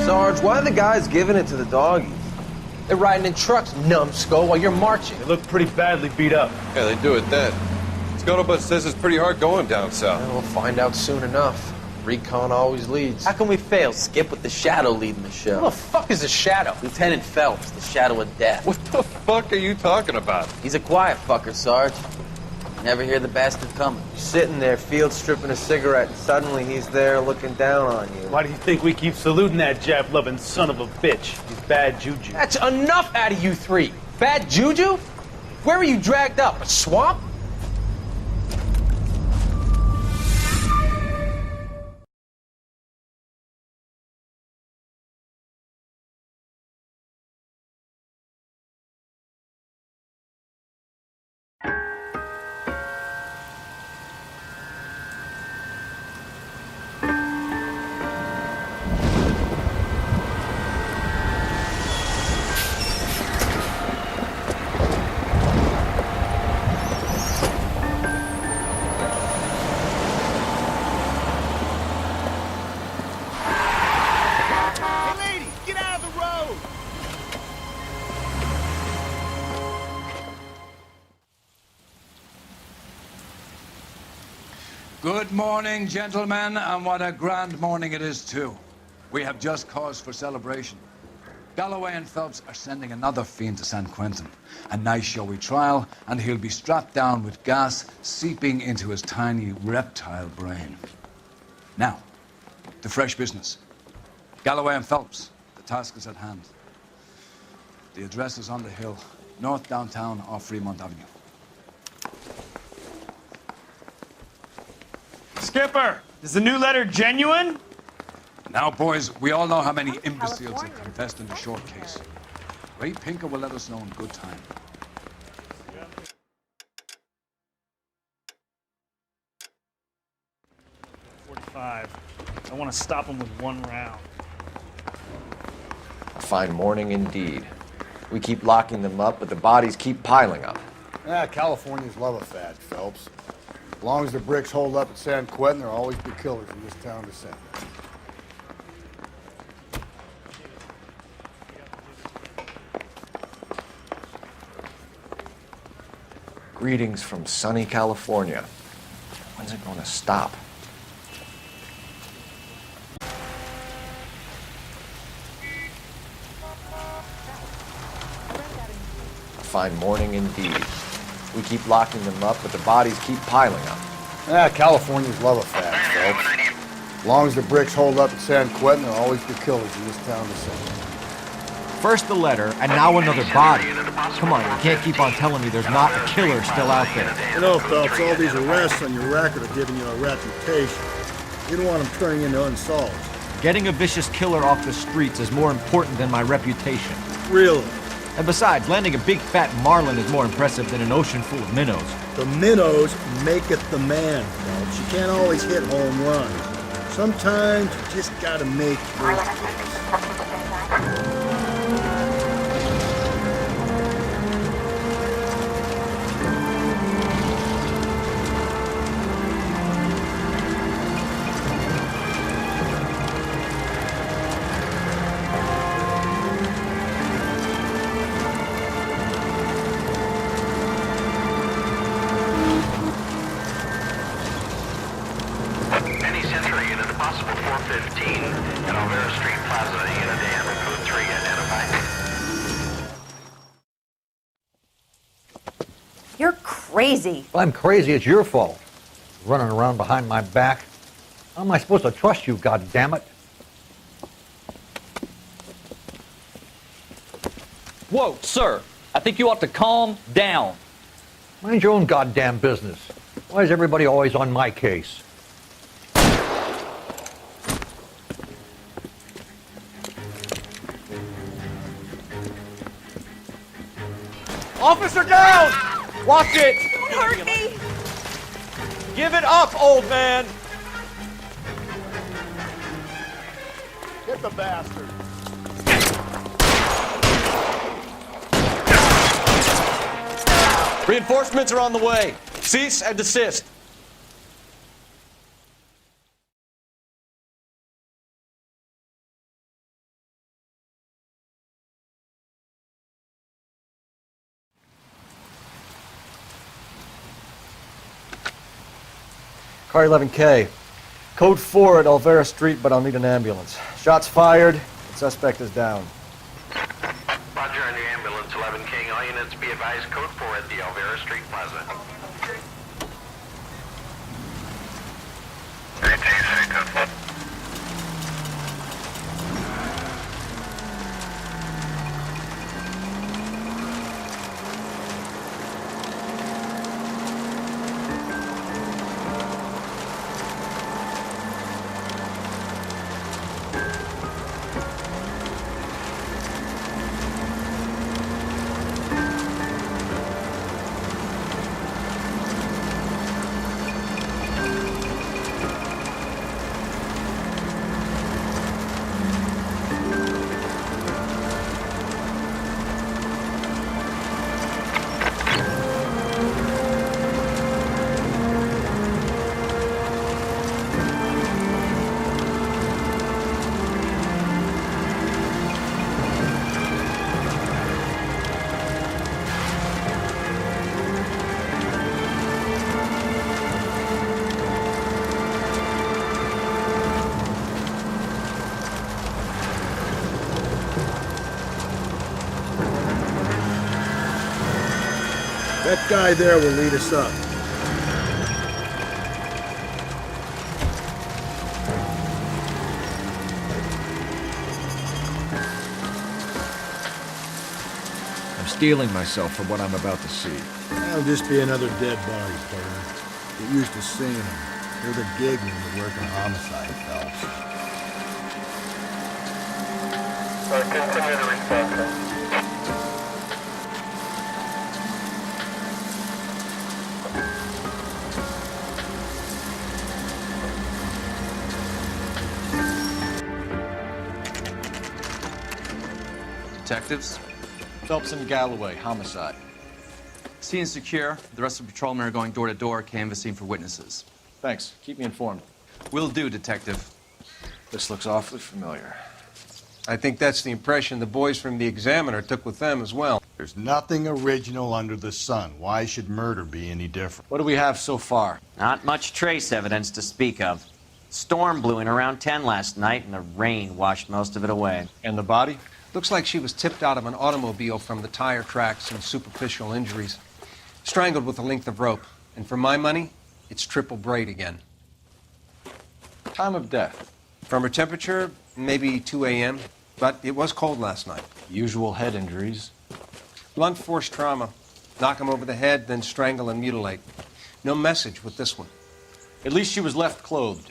Sarge, why are the guys giving it to the doggies? They're riding in trucks, numbskull, while you're marching. They look pretty badly beat up. Yeah, they do at that. Scuttlebutt says it's pretty hard going down south. Well, we'll find out soon enough. Recon always leads. How can we fail? Skip with the Shadow leading the show. Who the fuck is the Shadow? Lieutenant Phelps, the Shadow of Death. What the fuck are you talking about? He's a quiet fucker, Sarge. Never hear the bastard coming. You're sitting there, field stripping a cigarette, and suddenly he's there looking down on you. Why do you think we keep saluting that Jap-loving son of a bitch? He's bad juju. That's enough out of you three. Bad juju? Where were you dragged up? A swamp? Good morning, gentlemen, and what a grand morning it is, too. We have just cause for celebration. Galloway and Phelps are sending another fiend to San Quentin. A nice showy trial, and he'll be strapped down with gas seeping into his tiny reptile brain. Now, to fresh business. Galloway and Phelps, the task is at hand. The address is on the hill, north downtown off Fremont Avenue. Skipper, is the new letter genuine? Now, boys, we all know how many imbeciles have confessed in the short case. Ray Pinker will let us know in good time. I want to stop him with one round. A fine morning indeed. We keep locking them up, but the bodies keep piling up. Californians love a fad, Phelps. As long as the bricks hold up at San Quentin, there'll always be killers in this town to send. Greetings from sunny California. When's it going to stop? A fine morning indeed. We keep locking them up, but the bodies keep piling up. Californians love a fad, Phelps. As long as the bricks hold up at San Quentin, there'll always be killers in this town to send. First the letter, and now another body. Come on, you can't keep on telling me there's not a killer still out there. You know, Phelps, all these arrests on your record are giving you a reputation. You don't want them turning into unsolved. Getting a vicious killer off the streets is more important than my reputation. Really? And besides, landing a big fat marlin is more impressive than an ocean full of minnows. The minnows maketh the man, Phelps. You can't always hit home runs. Sometimes you just gotta make birthdays. Crazy. If I'm crazy, it's your fault. Running around behind my back. How am I supposed to trust you, goddammit? Whoa, sir. I think you ought to calm down. Mind your own goddamn business. Why is everybody always on my case? Officer down! Watch it! Don't hurt me! Give it up, old man! Hit the bastard. Reinforcements are on the way. Cease and desist. Car 11K. Code 4 at Olvera Street, but I'll need an ambulance. Shots fired. The suspect is down. Roger on your ambulance, 11 King. All units be advised, code 4 at the Olvera Street Plaza. That guy there will lead us up. I'm steeling myself for what I'm about to see. That'll just be another dead body, partner. Get used to seeing them. They're the gig when you work on homicide, Phelps. Continue the response. Detectives? Phelps and Galloway, homicide. Scene is secure. The rest of the patrolmen are going door to door, canvassing for witnesses. Thanks. Keep me informed. Will do, Detective. This looks awfully familiar. I think that's the impression the boys from the Examiner took with them as well. There's nothing original under the sun. Why should murder be any different? What do we have so far? Not much trace evidence to speak of. Storm blew in around 10 last night, and the rain washed most of it away. And the body? Looks like she was tipped out of an automobile from the tire tracks and superficial injuries. Strangled with a length of rope. And for my money, it's triple braid again. Time of death? From her temperature, maybe 2 a.m., but it was cold last night. Usual head injuries. Blunt force trauma. Knock him over the head, then strangle and mutilate. No message with this one. At least she was left clothed.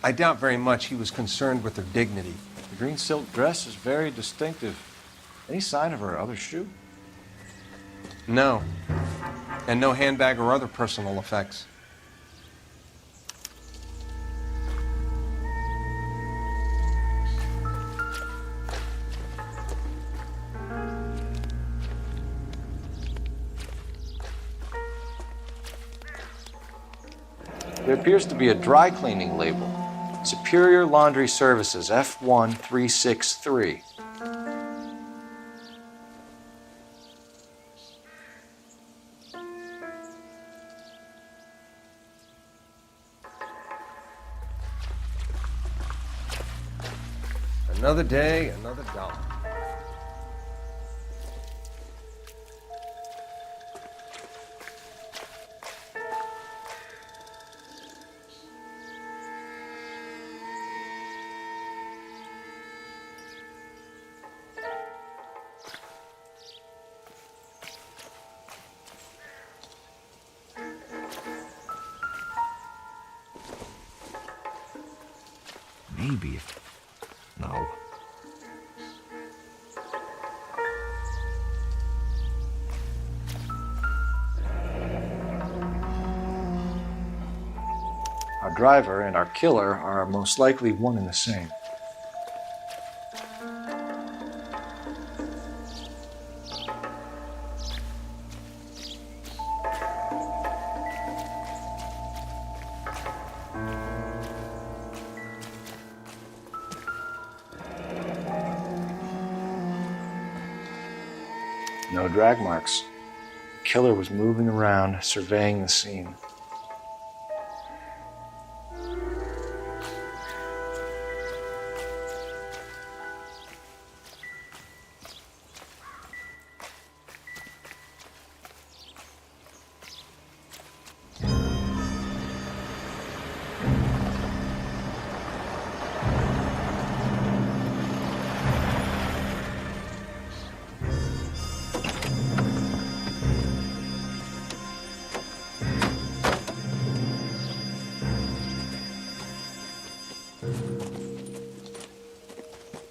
I doubt very much he was concerned with her dignity. The green silk dress is very distinctive. Any sign of her other shoe? No. And no handbag or other personal effects. There appears to be a dry cleaning label. Superior Laundry Services, F1363. Another day, another dollar. Maybe. No. Our driver and our killer are most likely one and the same. No drag marks. The killer was moving around, surveying the scene.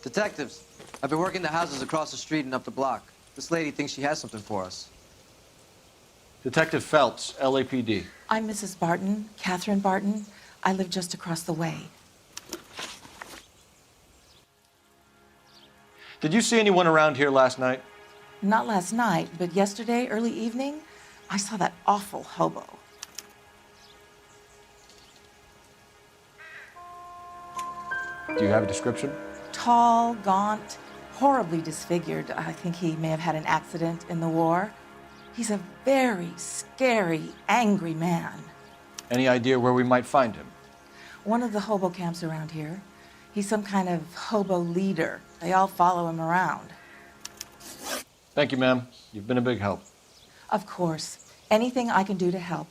Detectives, I've been working the houses across the street and up the block. This lady thinks she has something for us. Detective Phelps, LAPD. I'm Mrs. Barton, Catherine Barton. I live just across the way. Did you see anyone around here last night? Not last night, but yesterday, early evening, I saw that awful hobo. Do you have a description? Tall, gaunt, horribly disfigured. I think he may have had an accident in the war. He's a very scary, angry man. Any idea where we might find him? One of the hobo camps around here. He's some kind of hobo leader. They all follow him around. Thank you, ma'am. You've been a big help. Of course. Anything I can do to help.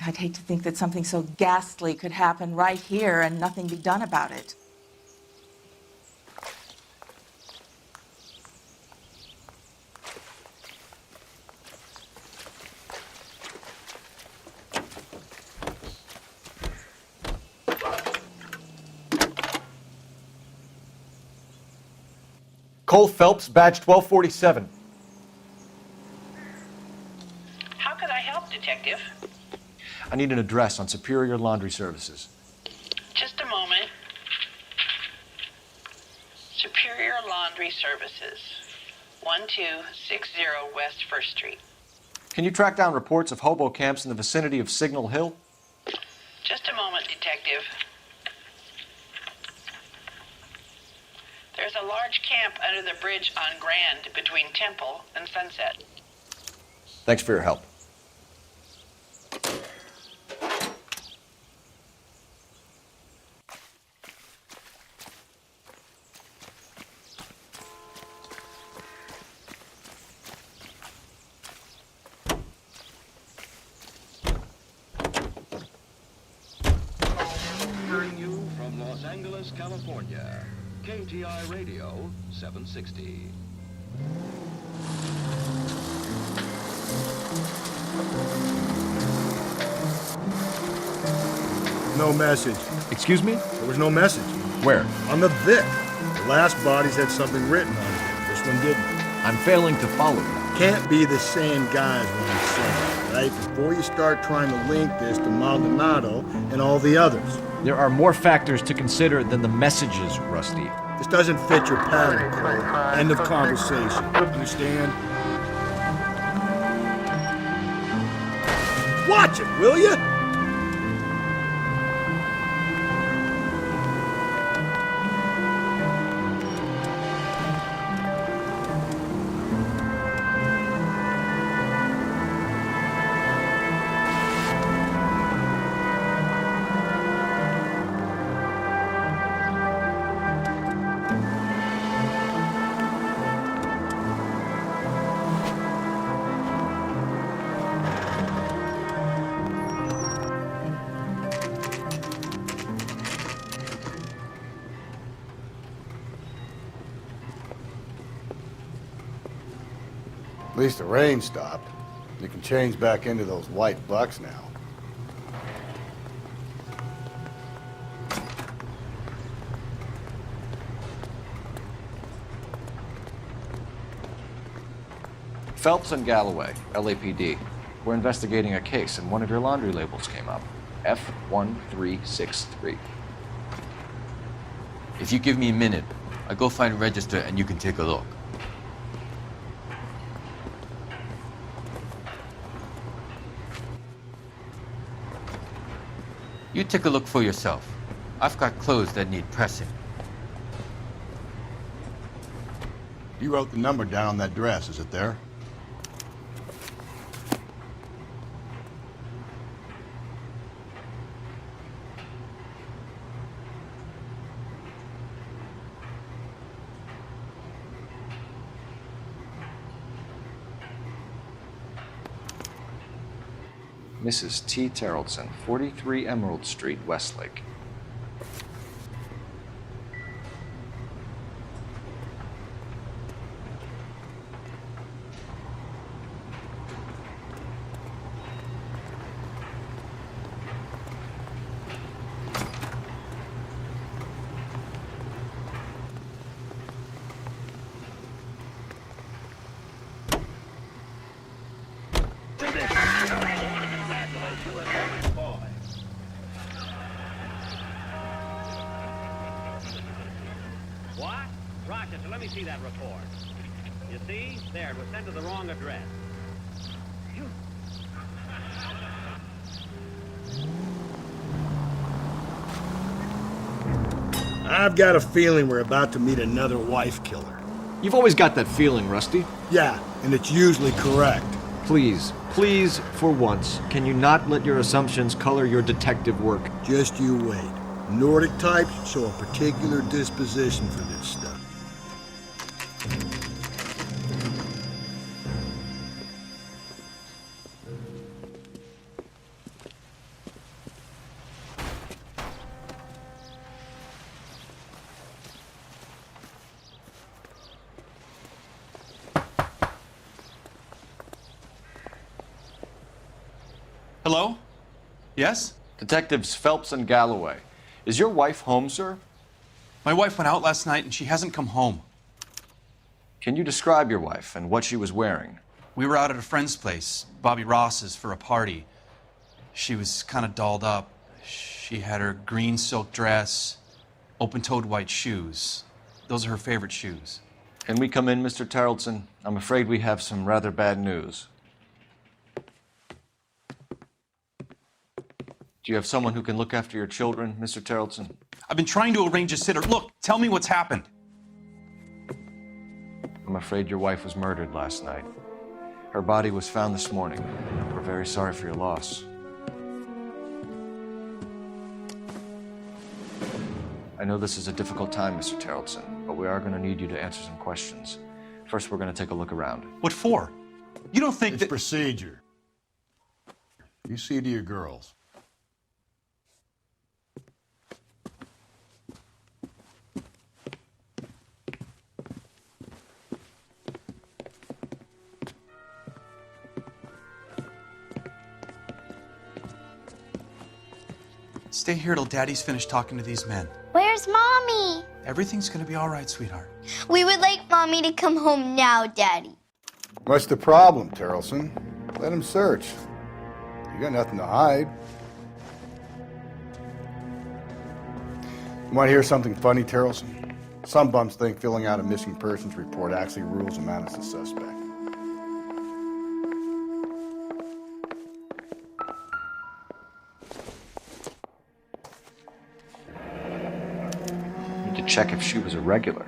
I'd hate to think that something so ghastly could happen right here and nothing be done about it. Cole Phelps, badge 1247. How could I help, Detective? I need an address on Superior Laundry Services. Just a moment. Superior Laundry Services, 1260 West 1st Street. Can you track down reports of hobo camps in the vicinity of Signal Hill? Just a moment, Detective. There's a large camp under the bridge on Grand between Temple and Sunset. Thanks for your help. Hearing you from Los Angeles, California. KTI Radio 760. No message. Excuse me? There was no message. Where? On the Vic. The last bodies had something written on it. This one didn't. I'm failing to follow you. Can't be the same guys what I'm saying, right? Before you start trying to link this to Maldonado and all the others. There are more factors to consider than the messages, Rusty. This doesn't fit your pattern, Cole. End of conversation. Understand? Watch it, will you? At least the rain stopped. You can change back into those white bucks now. Phelps and Galloway, LAPD. We're investigating a case and one of your laundry labels came up. F1363. If you give me a minute, I'll go find a register and you can take a look. You take a look for yourself. I've got clothes that need pressing. You wrote the number down on that dress, is it there? Mrs. T. Terrellson, 43 Emerald Street, Westlake. What? Rochester, let me see that report. You see? There, it was sent to the wrong address. I've got a feeling we're about to meet another wife killer. You've always got that feeling, Rusty. Yeah, and it's usually correct. Please, please, for once, can you not let your assumptions color your detective work? Just you wait. Nordic types show a particular disposition for this stuff. Hello? Yes? Detectives Phelps and Galloway. Is your wife home, sir? My wife went out last night and she hasn't come home. Can you describe your wife and what she was wearing? We were out at a friend's place, Bobby Ross's, for a party. She was kind of dolled up. She had her green silk dress, open-toed white shoes. Those are her favorite shoes. Can we come in, Mr. Terrellson? I'm afraid we have some rather bad news. Do you have someone who can look after your children, Mr. Terrellson? I've been trying to arrange a sitter. Look, tell me what's happened. I'm afraid your wife was murdered last night. Her body was found this morning. We're very sorry for your loss. I know this is a difficult time, Mr. Terrellson, but we are going to need you to answer some questions. First, we're going to take a look around. What for? You don't think It's procedure. You see to your girls. Stay here till Daddy's finished talking to these men. Where's Mommy? Everything's gonna be all right, sweetheart. We would like Mommy to come home now, Daddy. What's the problem, Terrellson? Let him search. You got nothing to hide. You want to hear something funny, Terrellson? Some bums think filling out a missing persons report actually rules them out as a suspect. To check if she was a regular.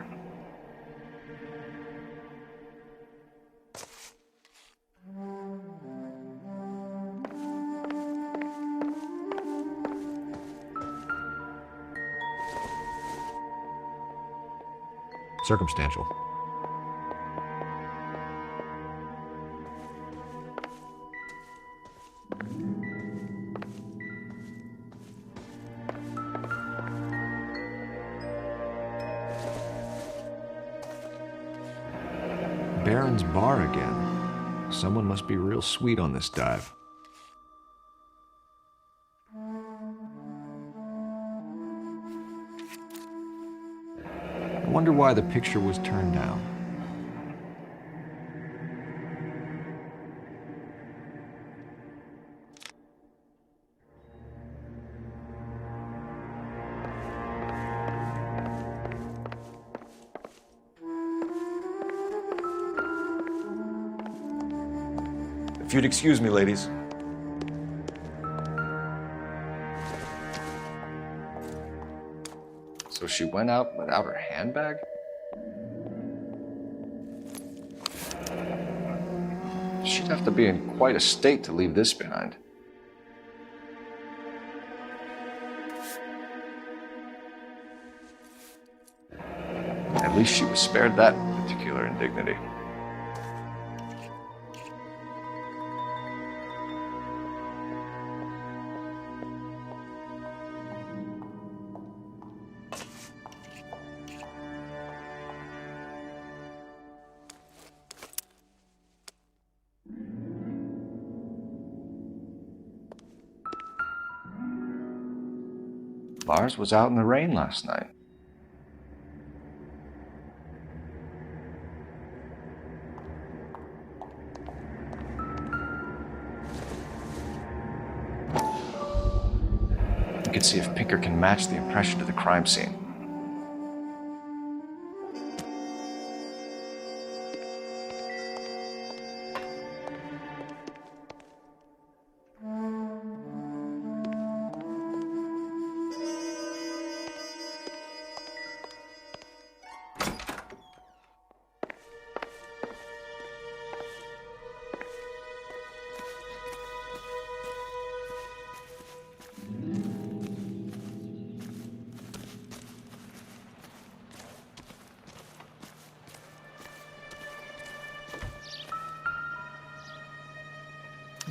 Circumstantial. Baron's bar again. Someone must be real sweet on this dive. I wonder why the picture was turned down. If you'd excuse me, ladies. So she went out without her handbag? She'd have to be in quite a state to leave this behind. At least she was spared that particular indignity. Lars was out in the rain last night. You can see if Pinker can match the impression to the crime scene.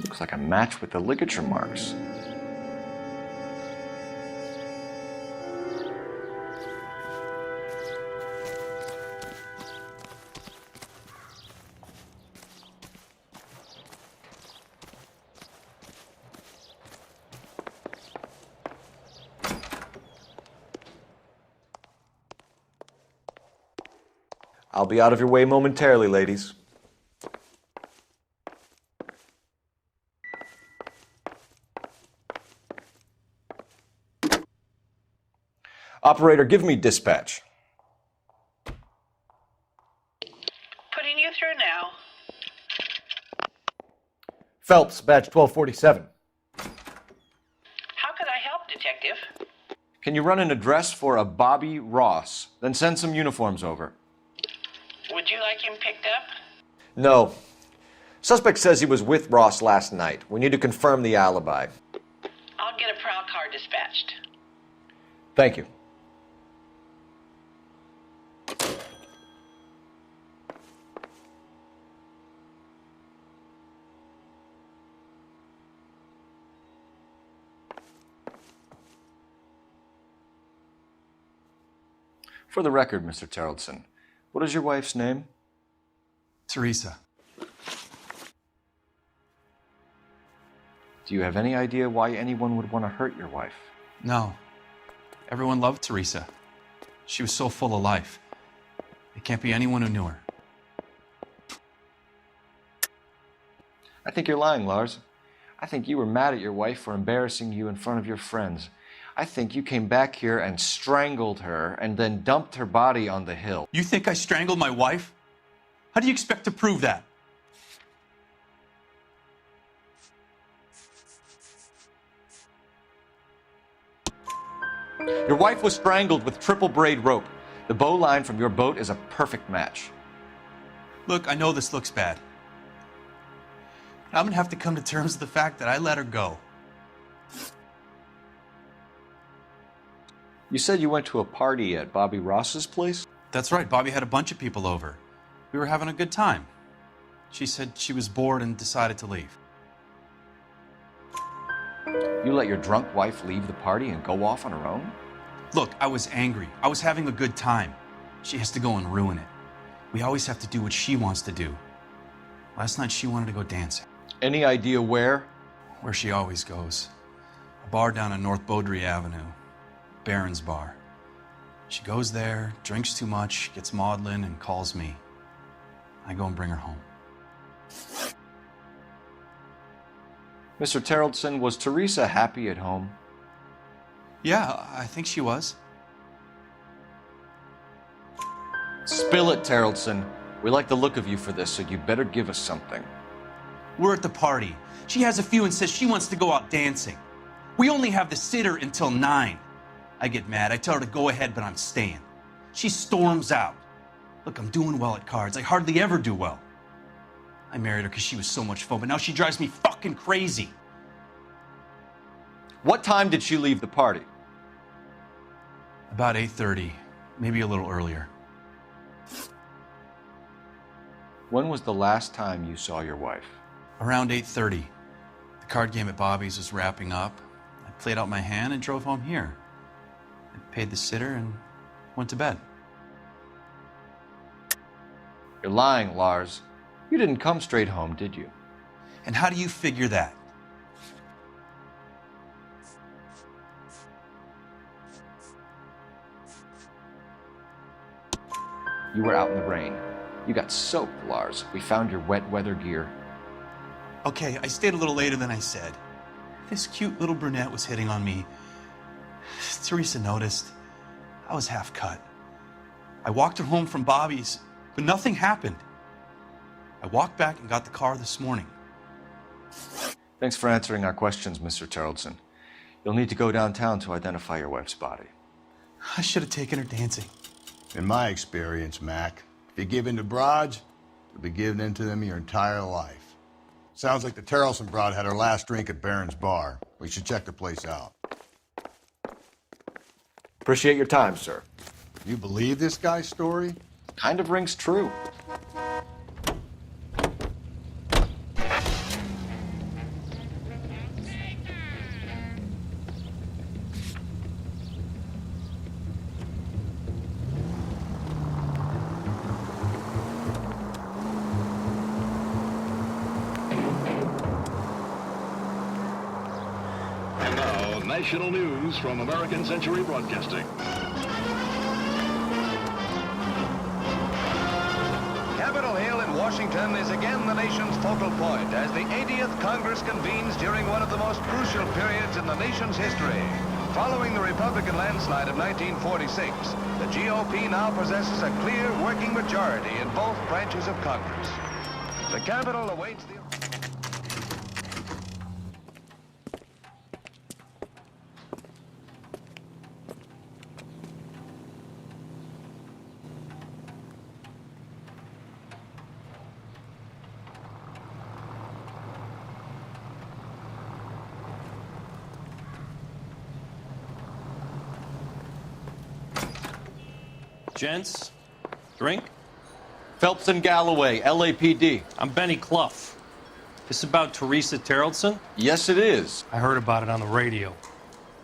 Looks like a match with the ligature marks. I'll be out of your way momentarily, ladies. Operator, give me dispatch. Putting you through now. Phelps, badge 1247. How could I help, Detective? Can you run an address for a Bobby Ross, then send some uniforms over? Would you like him picked up? No. Suspect says he was with Ross last night. We need to confirm the alibi. I'll get a prowl car dispatched. Thank you. For the record, Mr. Terrellson, what is your wife's name? Teresa. Do you have any idea why anyone would want to hurt your wife? No. Everyone loved Teresa. She was so full of life. It can't be anyone who knew her. I think you're lying, Lars. I think you were mad at your wife for embarrassing you in front of your friends. I think you came back here and strangled her and then dumped her body on the hill. You think I strangled my wife? How do you expect to prove that? Your wife was strangled with triple braid rope. The bow line from your boat is a perfect match. Look, I know this looks bad. I'm gonna have to come to terms with the fact that I let her go. You said you went to a party at Bobby Ross's place? That's right, Bobby had a bunch of people over. We were having a good time. She said she was bored and decided to leave. You let your drunk wife leave the party and go off on her own? Look, I was angry. I was having a good time. She has to go and ruin it. We always have to do what she wants to do. Last night she wanted to go dancing. Any idea where? Where she always goes. A bar down on North Beaudry Avenue. Baron's Bar. She goes there, drinks too much, gets maudlin, and calls me. I go and bring her home. Mr. Terrellson, was Teresa happy at home? Yeah, I think she was. Spill it, Terrellson. We like the look of you for this, so you better give us something. We're at the party. She has a few and says she wants to go out dancing. We only have the sitter until 9. I get mad. I tell her to go ahead, but I'm staying. She storms out. Look, I'm doing well at cards. I hardly ever do well. I married her because she was so much fun, but now she drives me fucking crazy. What time did she leave the party? About 8:30, maybe a little earlier. When was the last time you saw your wife? Around 8:30. The card game at Bobby's was wrapping up. I played out my hand and drove home here. I paid the sitter and went to bed. You're lying, Lars. You didn't come straight home, did you? And how do you figure that? You were out in the rain. You got soaked, Lars. We found your wet weather gear. Okay, I stayed a little later than I said. This cute little brunette was hitting on me. Teresa noticed. I was half cut. I walked her home from Bobby's, but nothing happened. I walked back and got the car this morning. Thanks for answering our questions, Mr. Terrellson. You'll need to go downtown to identify your wife's body. I should have taken her dancing. In my experience, Mac, if you give in to broads, you'll be giving in to them your entire life. Sounds like the Terrellson broad had her last drink at Barron's Bar. We should check the place out. Appreciate your time, sir. You believe this guy's story? Kind of rings true. And now, national news from American Century Broadcasting. Capitol Hill in Washington is again the nation's focal point as the 80th Congress convenes during one of the most crucial periods in the nation's history. Following the Republican landslide of 1946, the GOP now possesses a clear working majority in both branches of Congress. The Capitol awaits the... Gents, drink? Phelps and Galloway, LAPD. I'm Benny Clough. This about Teresa Terrellson? Yes, it is. I heard about it on the radio.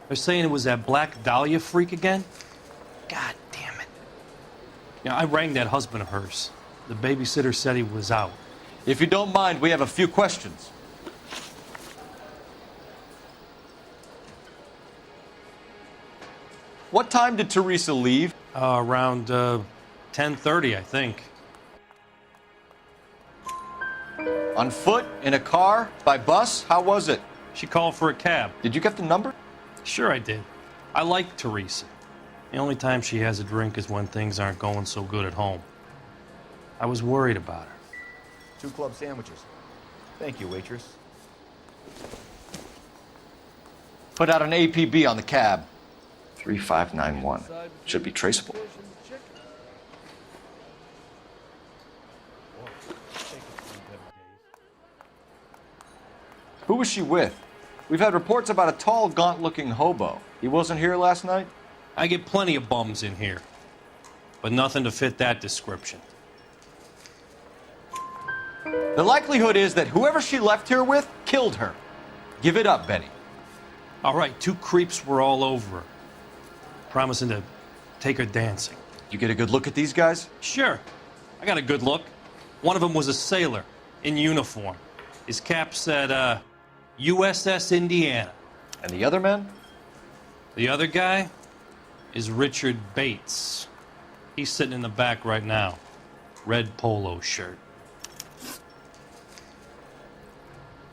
They're saying it was that Black Dahlia freak again? God damn it. Yeah, I rang that husband of hers. The babysitter said he was out. If you don't mind, we have a few questions. What time did Teresa leave? Around 10:30, I think. On foot? In a car? By bus? How was it? She called for a cab. Did you get the number? Sure I did. I like Teresa. The only time she has a drink is when things aren't going so good at home. I was worried about her. 2 club sandwiches. Thank you, waitress. Put out an APB on the cab. 3591. Should be traceable. Who was she with? We've had reports about a tall, gaunt-looking hobo. He wasn't here last night? I get plenty of bums in here, but nothing to fit that description. The likelihood is that whoever she left here with killed her. Give it up, Benny. All right, 2 creeps were all over her, promising to take her dancing. You get a good look at these guys? Sure. I got a good look. One of them was a sailor in uniform. His cap said, USS Indiana. And the other man? The other guy is Richard Bates. He's sitting in the back right now. Red polo shirt.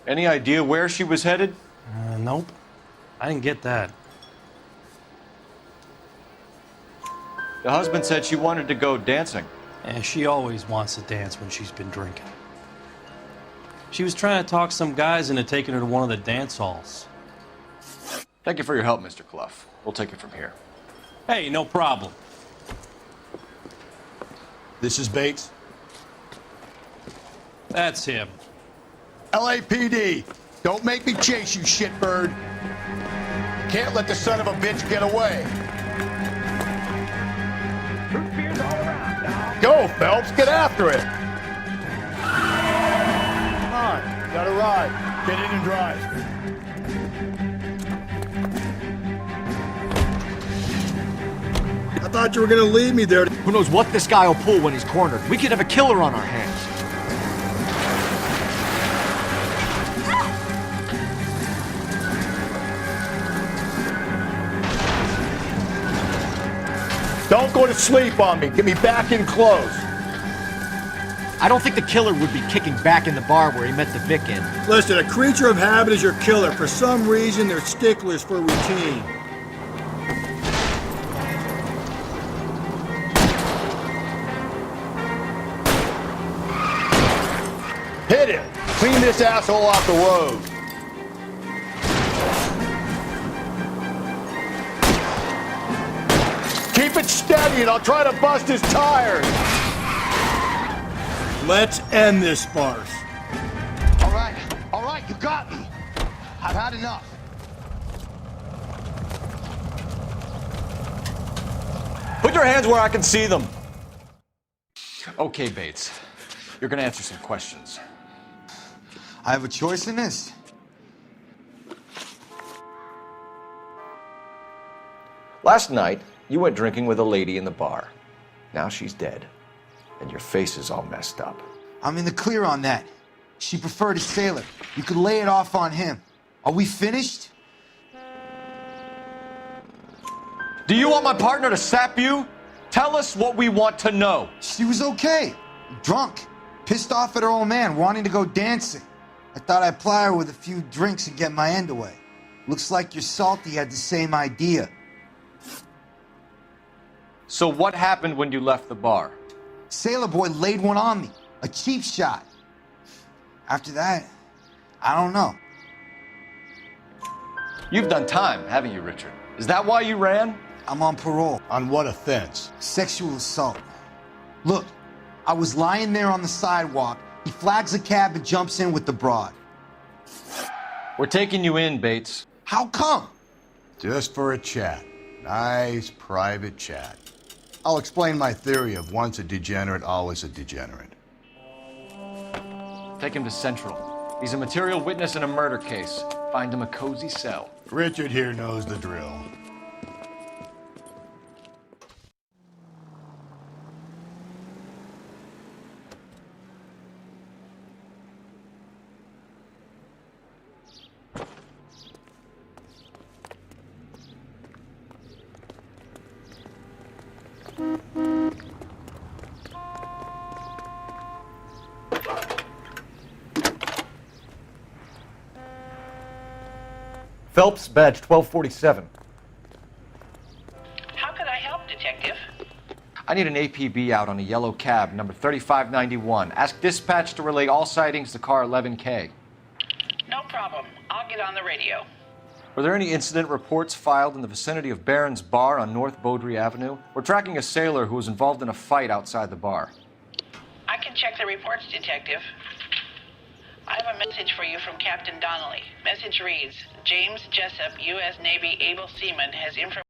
Any idea where she was headed? Nope. I didn't get that. The husband said she wanted to go dancing. And she always wants to dance when she's been drinking. She was trying to talk some guys into taking her to one of the dance halls. Thank you for your help, Mr. Clough. We'll take it from here. Hey, no problem. This is Bates. That's him. LAPD, don't make me chase you, shitbird. Can't let the son of a bitch get away. Go, Phelps, get after it. Come on, got a ride. Get in and drive. I thought you were gonna leave me there. Who knows what this guy will pull when he's cornered? We could have a killer on our hands. Don't go to sleep on me. Get me back in close. I don't think the killer would be kicking back in the bar where he met the Vic in. Listen, a creature of habit is your killer. For some reason, they're sticklers for routine. Hit him! Clean this asshole off the road. Keep it steady and I'll try to bust his tires. Let's end this farce. All right, you got me. I've had enough. Put your hands where I can see them. Okay, Bates. You're gonna answer some questions. I have a choice in this. Last night, you went drinking with a lady in the bar. Now she's dead, and your face is all messed up. I'm in the clear on that. She preferred a sailor. You could lay it off on him. Are we finished? Do you want my partner to sap you? Tell us what we want to know. She was okay. Drunk. Pissed off at her old man, wanting to go dancing. I thought I'd ply her with a few drinks and get my end away. Looks like your Salty had the same idea. So what happened when you left the bar? Sailor boy laid one on me. A cheap shot. After that, I don't know. You've done time, haven't you, Richard? Is that why you ran? I'm on parole. On what offense? Sexual assault. Look, I was lying there on the sidewalk. He flags a cab and jumps in with the broad. We're taking you in, Bates. How come? Just for a chat. Nice private chat. I'll explain my theory of once a degenerate, always a degenerate. Take him to Central. He's a material witness in a murder case. Find him a cozy cell. Richard here knows the drill. Phelps, badge 1247. How can I help, Detective? I need an APB out on a yellow cab, number 3591. Ask dispatch to relay all sightings to car 11K. No problem. I'll get on the radio. Were there any incident reports filed in the vicinity of Barron's Bar on North Beaudry Avenue? We're tracking a sailor who was involved in a fight outside the bar. I can check the reports, Detective. I have a message for you from Captain Donnelly. Message reads, James Jessup, U.S. Navy able seaman, has information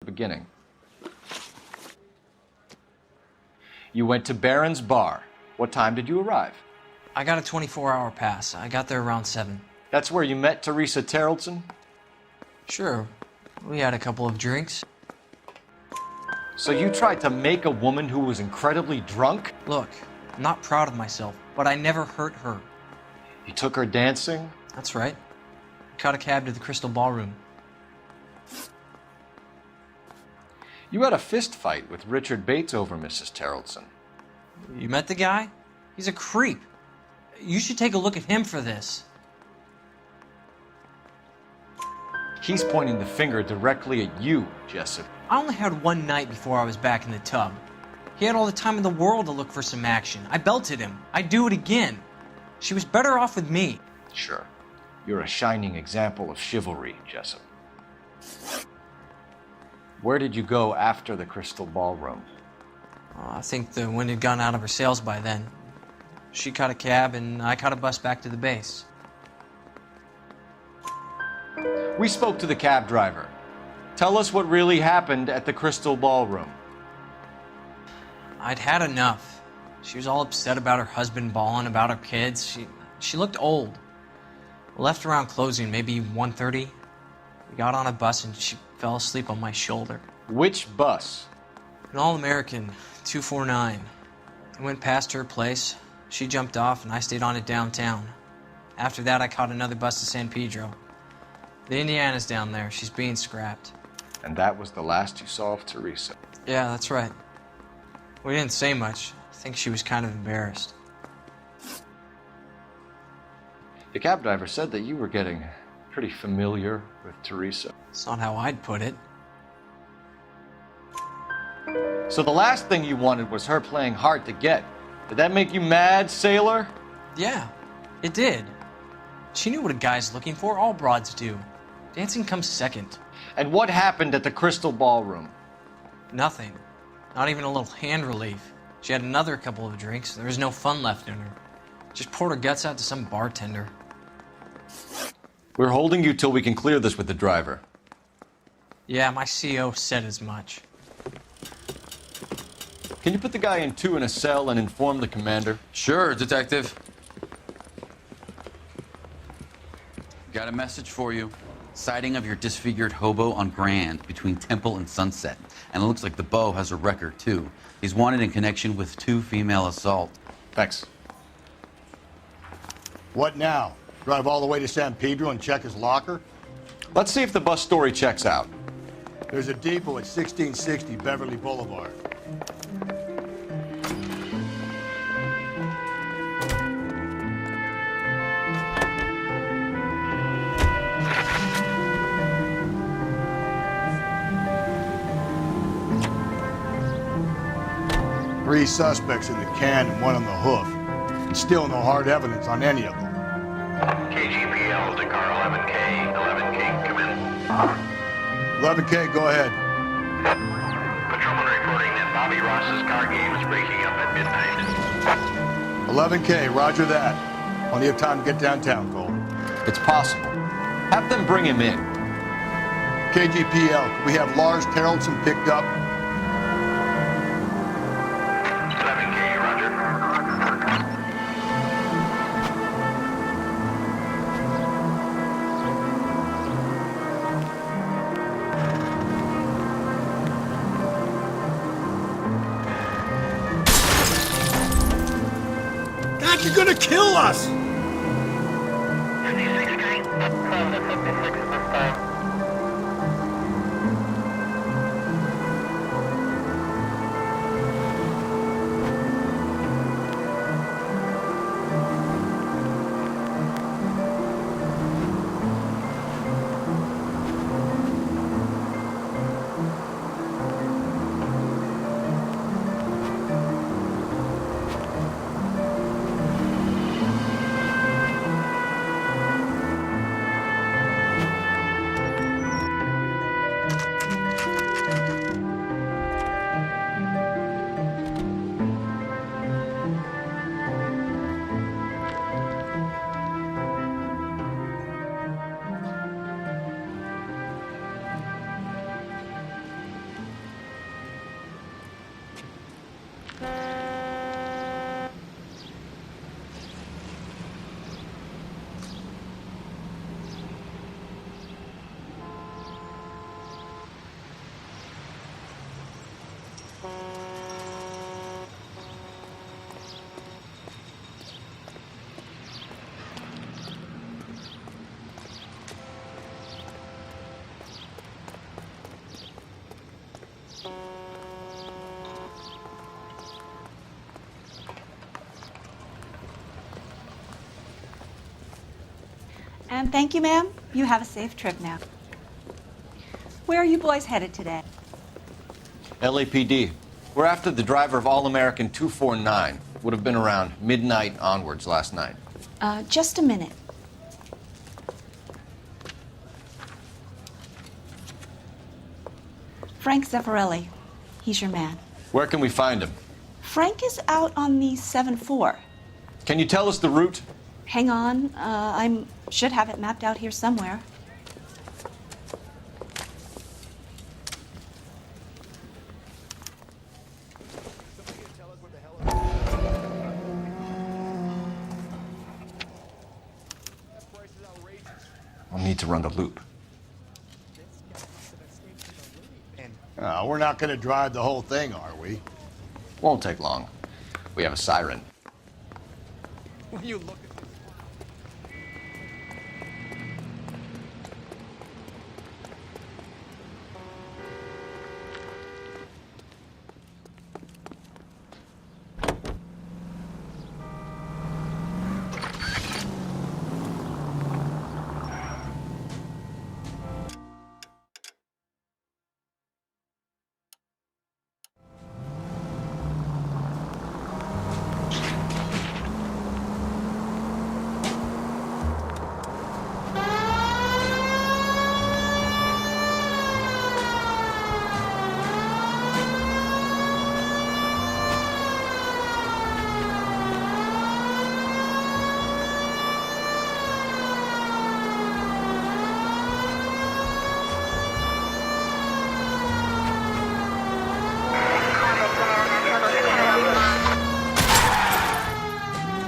Beginning. You went to Baron's bar. What time did you arrive? I got a 24-hour pass. I got there around 7. That's where you met Teresa Terrellson? Sure. We had a couple of drinks. So you tried to make a woman who was incredibly drunk? Look, I'm not proud of myself, but I never hurt her. You took her dancing? That's right. Caught a cab to the Crystal Ballroom. You had a fist fight with Richard Bates over Mrs. Terrellson. You met the guy? He's a creep. You should take a look at him for this. He's pointing the finger directly at you, Jessup. I only had one night before I was back in the tub. He had all the time in the world to look for some action. I belted him. I'd do it again. She was better off with me. Sure. You're a shining example of chivalry, Jessup. Where did you go after the Crystal Ballroom? I think the wind had gone out of her sails by then. She caught a cab and I caught a bus back to the base. We spoke to the cab driver. Tell us what really happened at the Crystal Ballroom. I'd had enough. She was all upset about her husband bawling about her kids. She looked old. We left around closing, maybe 1:30. We got on a bus and she fell asleep on my shoulder. Which bus? An All-American, 249. I went past her place. She jumped off and I stayed on it downtown. After that, I caught another bus to San Pedro. The Indiana's down there. She's being scrapped. And that was the last you saw of Teresa? Yeah, that's right. We didn't say much. I think she was kind of embarrassed. The cab driver said that you were getting pretty familiar with Teresa. It's not how I'd put it. So the last thing you wanted was her playing hard to get. Did that make you mad, sailor? Yeah, it did. She knew what a guy's looking for. All broads do. Dancing comes second. And what happened at the Crystal Ballroom? Nothing. Not even a little hand relief. She had another couple of drinks. There was no fun left in her. Just poured her guts out to some bartender. We're holding you till we can clear this with the driver. Yeah, my CO said as much. Can you put the guy in 2 in a cell and inform the commander? Sure, Detective. Got a message for you. Sighting of your disfigured hobo on Grand between Temple and Sunset. And it looks like the Beau has a record, too. He's wanted in connection with 2 female assaults. Thanks. What now? Drive all the way to San Pedro and check his locker? Let's see if the bus story checks out. There's a depot at 1660 Beverly Boulevard. Three suspects in the can and 1 on the hoof. And still no hard evidence on any of them. KGPL to car 11K. 11K, come in. 11K, go ahead. Patrolman reporting that Bobby Ross's car game is breaking up at midnight. 11K, roger that. Plenty of time to get downtown, Cole. It's possible. Have them bring him in. KGPL, we have Lars Terrellson picked up. 11K, roger. God, you're gonna kill us! 56K. 56 this time. And thank you, ma'am. You have a safe trip now. Where are you boys headed today? LAPD. We're after the driver of All-American 249. Would have been around midnight onwards last night. Just a minute. Frank Zeffirelli. He's your man. Where can we find him? Frank is out on the 7-4. Can you tell us the route? Hang on. I should have it mapped out here somewhere. We'll need to run the loop. We're not going to drive the whole thing, are we? Won't take long. We have a siren. When you look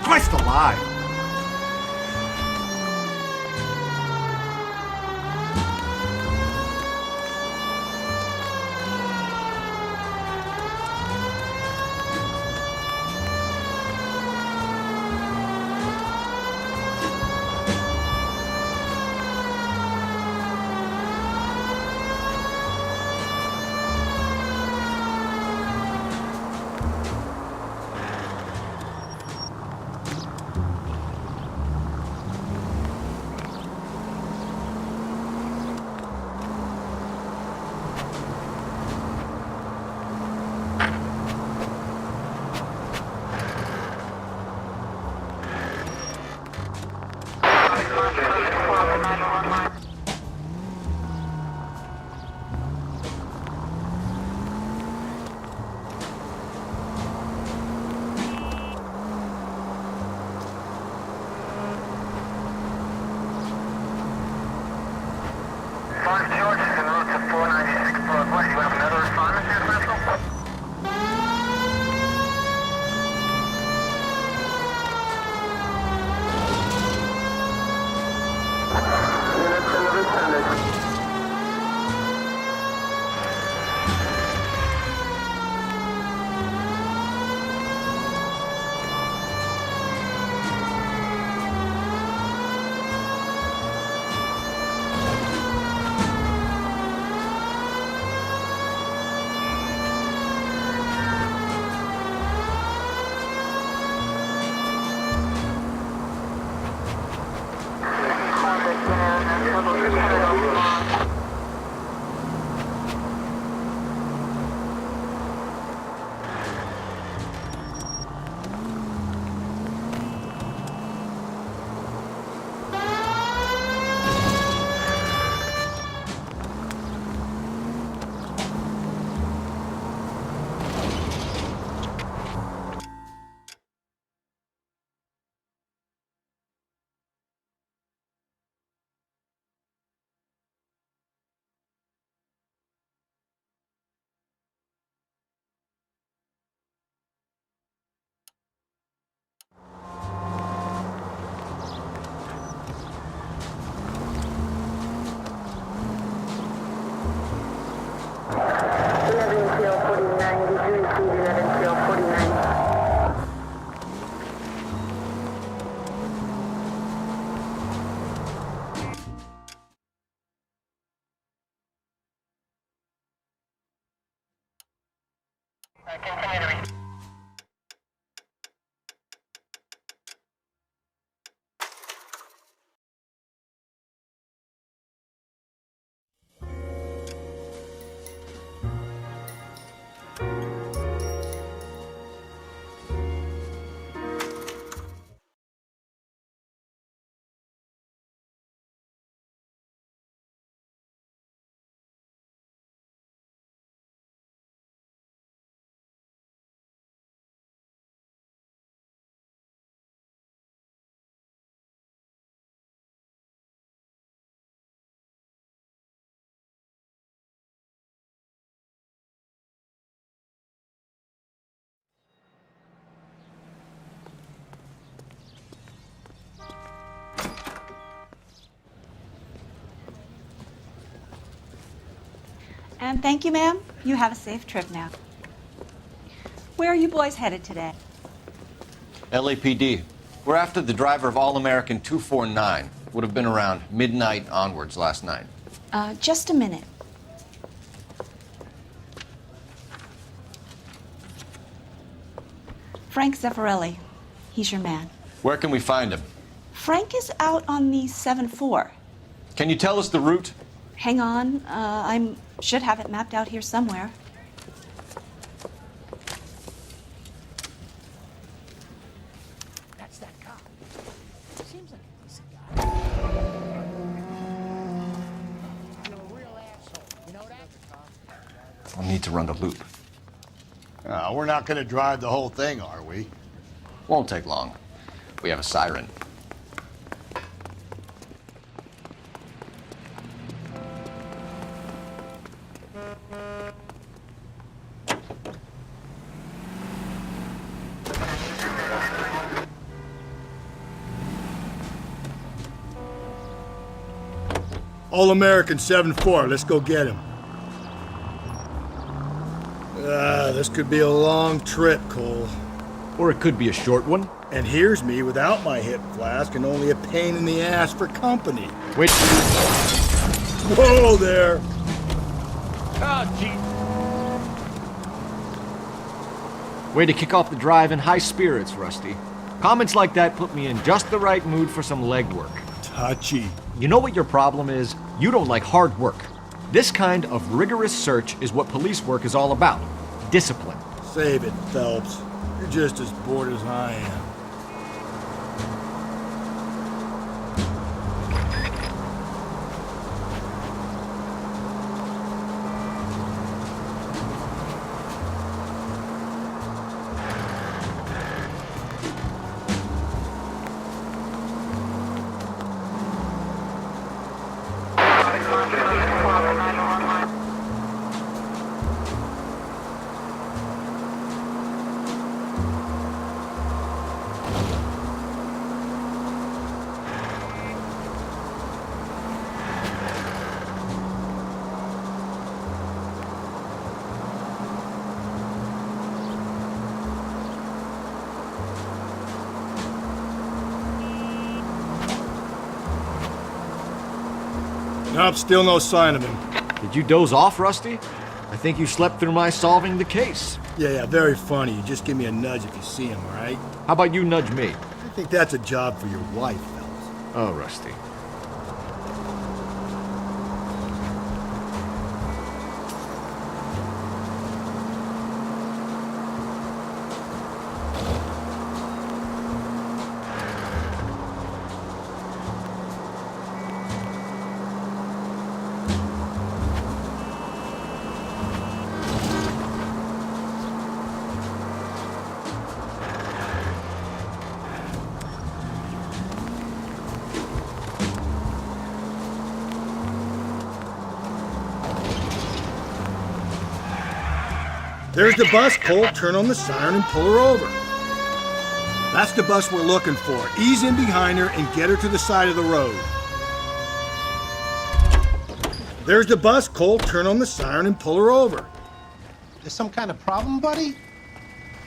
Christ alive! And thank you, ma'am. You have a safe trip now. Where are you boys headed today? LAPD. We're after the driver of All-American 249. Would have been around midnight onwards last night. Just a minute. Frank Zeffirelli. He's your man. Where can we find him? Frank is out on the 7-4. Can you tell us the route? Hang on. I should have it mapped out here somewhere. That's that cop. Seems like a decent guy. You know, a real asshole. You know that? I'll need to run the loop. We're not going to drive the whole thing, are we? Won't take long. We have a siren. All-American 7-4, let's go get him. This could be a long trip, Cole. Or it could be a short one. And here's me without my hip flask and only a pain in the ass for company. Which... Whoa there! Oh, gee. Way to kick off the drive in high spirits, Rusty. Comments like that put me in just the right mood for some legwork. Touchy. You know what your problem is? You don't like hard work. This kind of rigorous search is what police work is all about. Discipline. Save it, Phelps. You're just as bored as I am. Nope, still no sign of him. Did you doze off, Rusty? I think you slept through my solving the case. Yeah, very funny. You just give me a nudge if you see him, all right? How about you nudge me? I think that's a job for your wife, Phelps. Oh, Rusty. There's the bus, Cole. Turn on the siren and pull her over. That's the bus we're looking for. Ease in behind her and get her to the side of the road. There's the bus, Cole. Turn on the siren and pull her over. There's some kind of problem, buddy?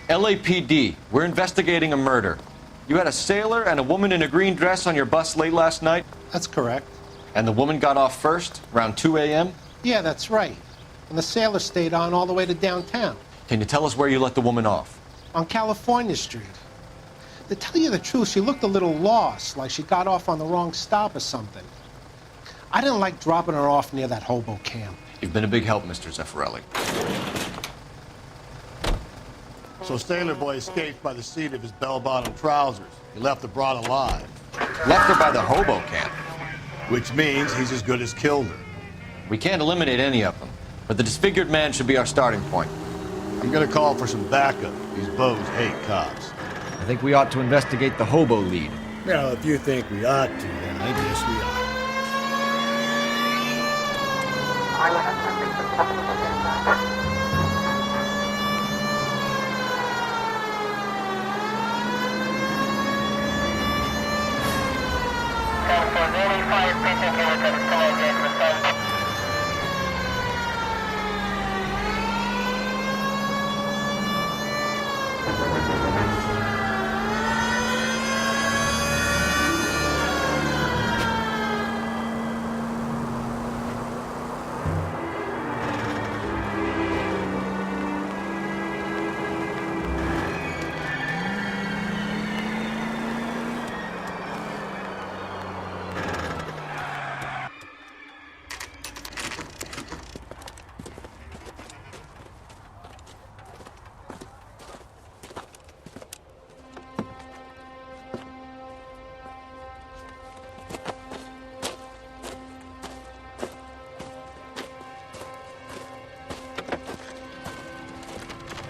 LAPD, we're investigating a murder. You had a sailor and a woman in a green dress on your bus late last night? That's correct. And the woman got off first, around 2 a.m.? Yeah, that's right. And the sailor stayed on all the way to downtown. Can you tell us where you let the woman off? On California Street. To tell you the truth, she looked a little lost, like she got off on the wrong stop or something. I didn't like dropping her off near that hobo camp. You've been a big help, Mr. Zeffirelli. So Sailor Boy escaped by the seat of his bell-bottom trousers. He left the broad alive. Left her by the hobo camp. Which means he's as good as killed her. We can't eliminate any of them, but the disfigured man should be our starting point. I'm gonna call for some backup. These bows hate cops. I think we ought to investigate the hobo lead. Well, if you think we ought to, then I guess we ought.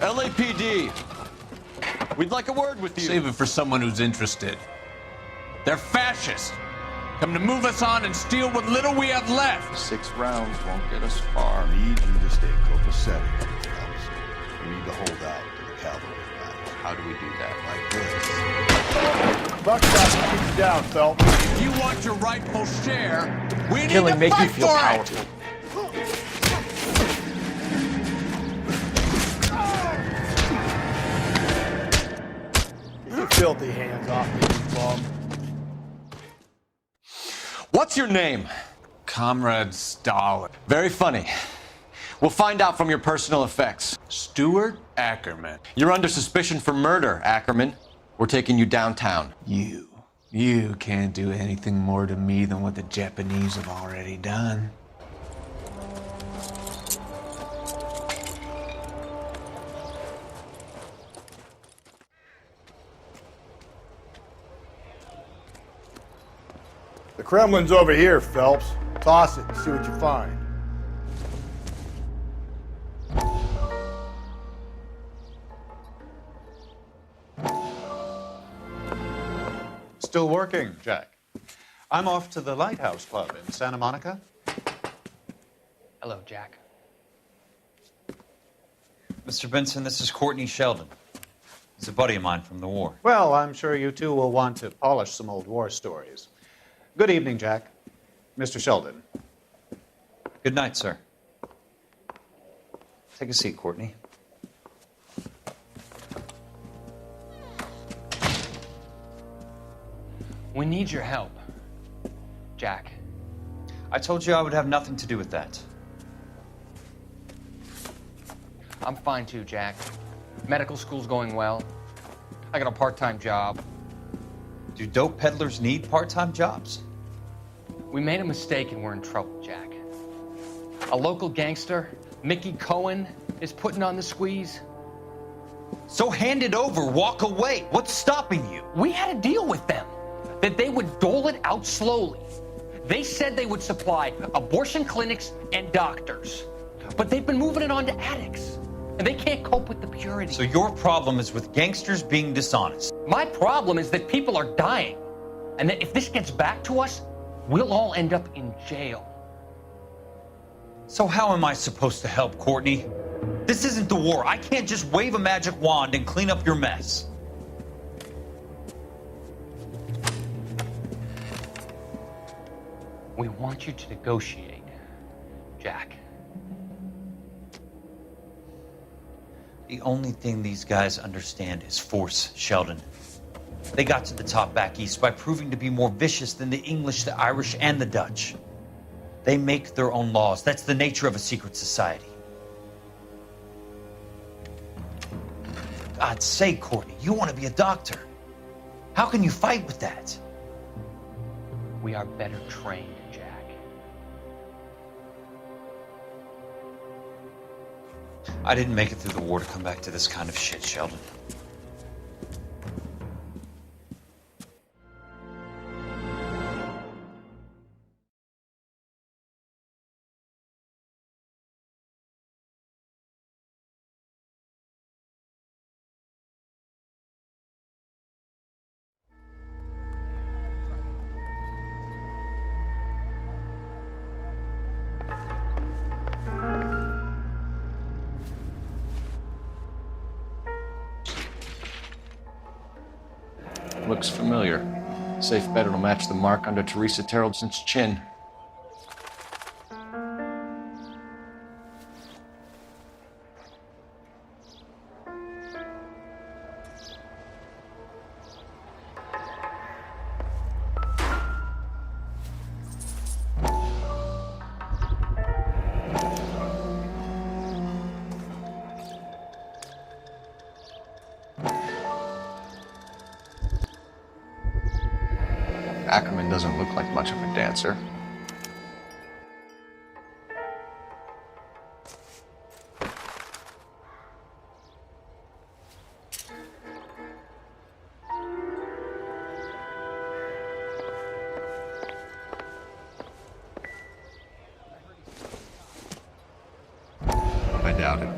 LAPD, we'd like a word with you. Save it for someone who's interested. They're fascists. Come to move us on and steal what little we have left. 6 rounds won't get us far. I need you to stay copacetic, Phelps. We need to hold out to the cavalry battle. How do we do that? Like this. Buckshot, keep you down, Phelps. If you want your rightful share, we need Killing to make fight you feel for powerful. it. Get your filthy hands off me, you bum. What's your name? Comrade Stalin. Very funny. We'll find out from your personal effects. Stuart Ackerman. You're under suspicion for murder, Ackerman. We're taking you downtown. You can't do anything more to me than what the Japanese have already done. The Kremlin's over here, Phelps. Toss it and see what you find. Still working, Jack. I'm off to the Lighthouse Club in Santa Monica. Hello, Jack. Mr. Benson, this is Courtney Sheldon. He's a buddy of mine from the war. Well, I'm sure you two will want to polish some old war stories. Good evening, Jack. Mr. Sheldon. Good night, sir. Take a seat, Courtney. We need your help, Jack. I told you I would have nothing to do with that. I'm fine too, Jack. Medical school's going well. I got a part-time job. Do dope peddlers need part-time jobs? We made a mistake and we're in trouble, Jack. A local gangster, Mickey Cohen, is putting on the squeeze. So hand it over, walk away. What's stopping you? We had a deal with them that they would dole it out slowly. They said they would supply abortion clinics and doctors, but they've been moving it on to addicts, and they can't cope with the purity. So your problem is with gangsters being dishonest? My problem is that people are dying, and that if this gets back to us, we'll all end up in jail. So how am I supposed to help, Courtney? This isn't the war. I can't just wave a magic wand and clean up your mess. We want you to negotiate, Jack. The only thing these guys understand is force, Sheldon. They got to the top back east by proving to be more vicious than the English, the Irish, and the Dutch. They make their own laws. That's the nature of a secret society. God's sake, Courtney, you want to be a doctor. How can you fight with that? We are better trained, Jack. I didn't make it through the war to come back to this kind of shit, Sheldon. Looks familiar. Safe bet it'll match the mark under Teresa Terrelson's chin. Ackerman doesn't look like much of a dancer. I doubt it.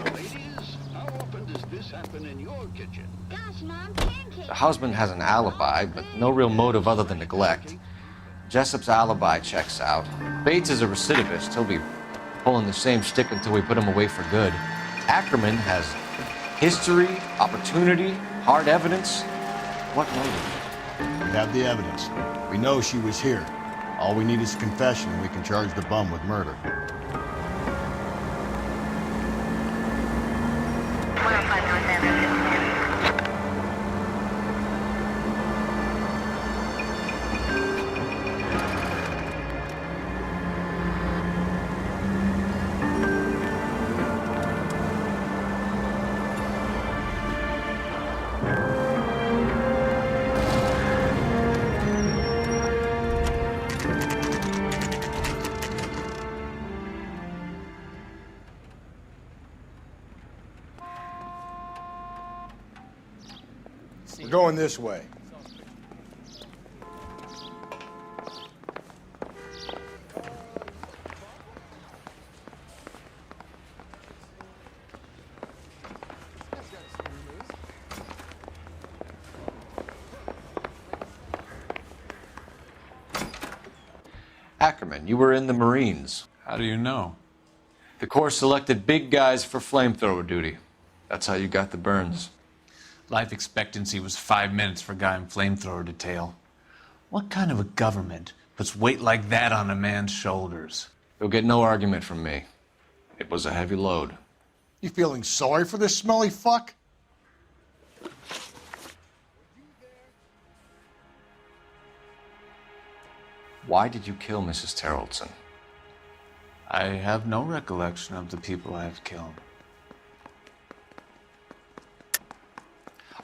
Ladies, how often does this happen in your kitchen? Gosh, Mom, pancakes. The husband has an alibi, but no real motive other than neglect. Jessup's alibi checks out. Bates is a recidivist. He'll be pulling the same stick until we put him away for good. Ackerman has history, opportunity, hard evidence. What motive? We have the evidence. We know she was here. All we need is a confession, and we can charge the bum with murder. We're going this way. Ackerman, you were in the Marines. How do you know? The Corps selected big guys for flamethrower duty. That's how you got the burns. Life expectancy was 5 minutes for a guy in flamethrower detail. What kind of a government puts weight like that on a man's shoulders? You'll get no argument from me. It was a heavy load. You feeling sorry for this smelly fuck? Why did you kill Mrs. Terrelson? I have no recollection of the people I have killed.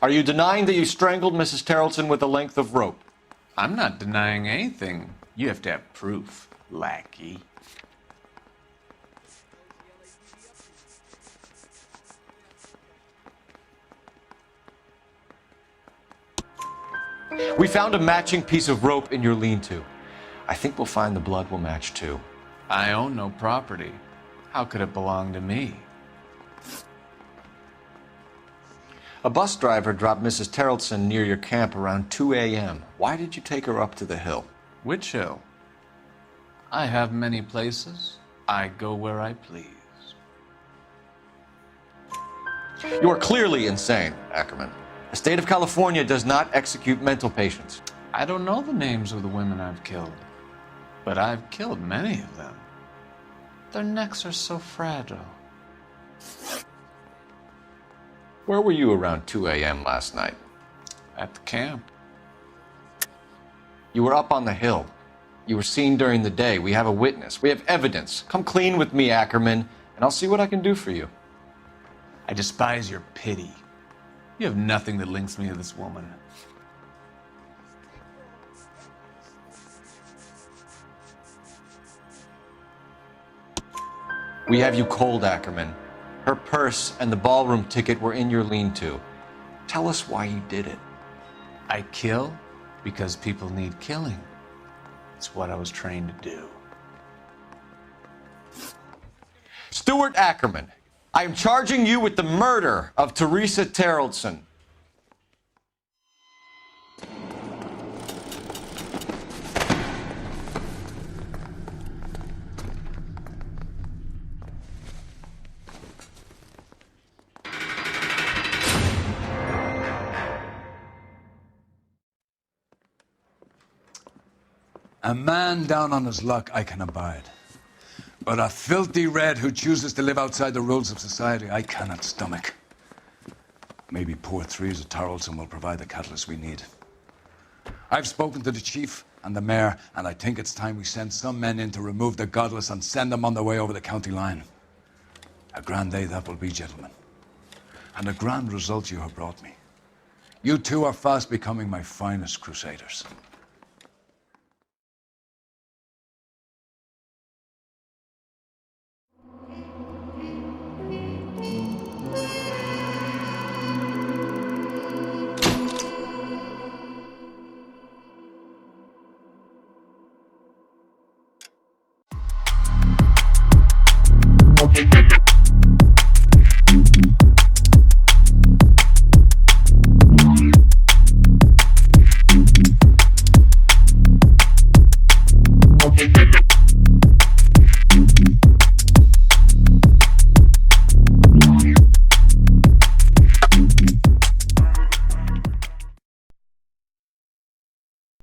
Are you denying that you strangled Mrs. Terrelson with a length of rope? I'm not denying anything. You have to have proof, lackey. We found a matching piece of rope in your lean-to. I think we'll find the blood will match too. I own no property. How could it belong to me? A bus driver dropped Mrs. Terrelson near your camp around 2 a.m. Why did you take her up to the hill? Which hill? I have many places. I go where I please. You are clearly insane, Ackerman. The state of California does not execute mental patients. I don't know the names of the women I've killed, but I've killed many of them. Their necks are so fragile. Where were you around 2 a.m. last night? At the camp. You were up on the hill. You were seen during the day. We have a witness. We have evidence. Come clean with me, Ackerman, and I'll see what I can do for you. I despise your pity. You have nothing that links me to this woman. We have you cold, Ackerman. Her purse and the ballroom ticket were in your lean-to. Tell us why you did it. I kill because people need killing. It's what I was trained to do. Stuart Ackerman, I am charging you with the murder of Teresa Terrelson. A man down on his luck I can abide. But a filthy red who chooses to live outside the rules of society I cannot stomach. Maybe poor Teresa Terrelson will provide the catalyst we need. I've spoken to the chief and the mayor, and I think it's time we send some men in to remove the godless and send them on their way over the county line. A grand day that will be, gentlemen. And a grand result you have brought me. You two are fast becoming my finest crusaders.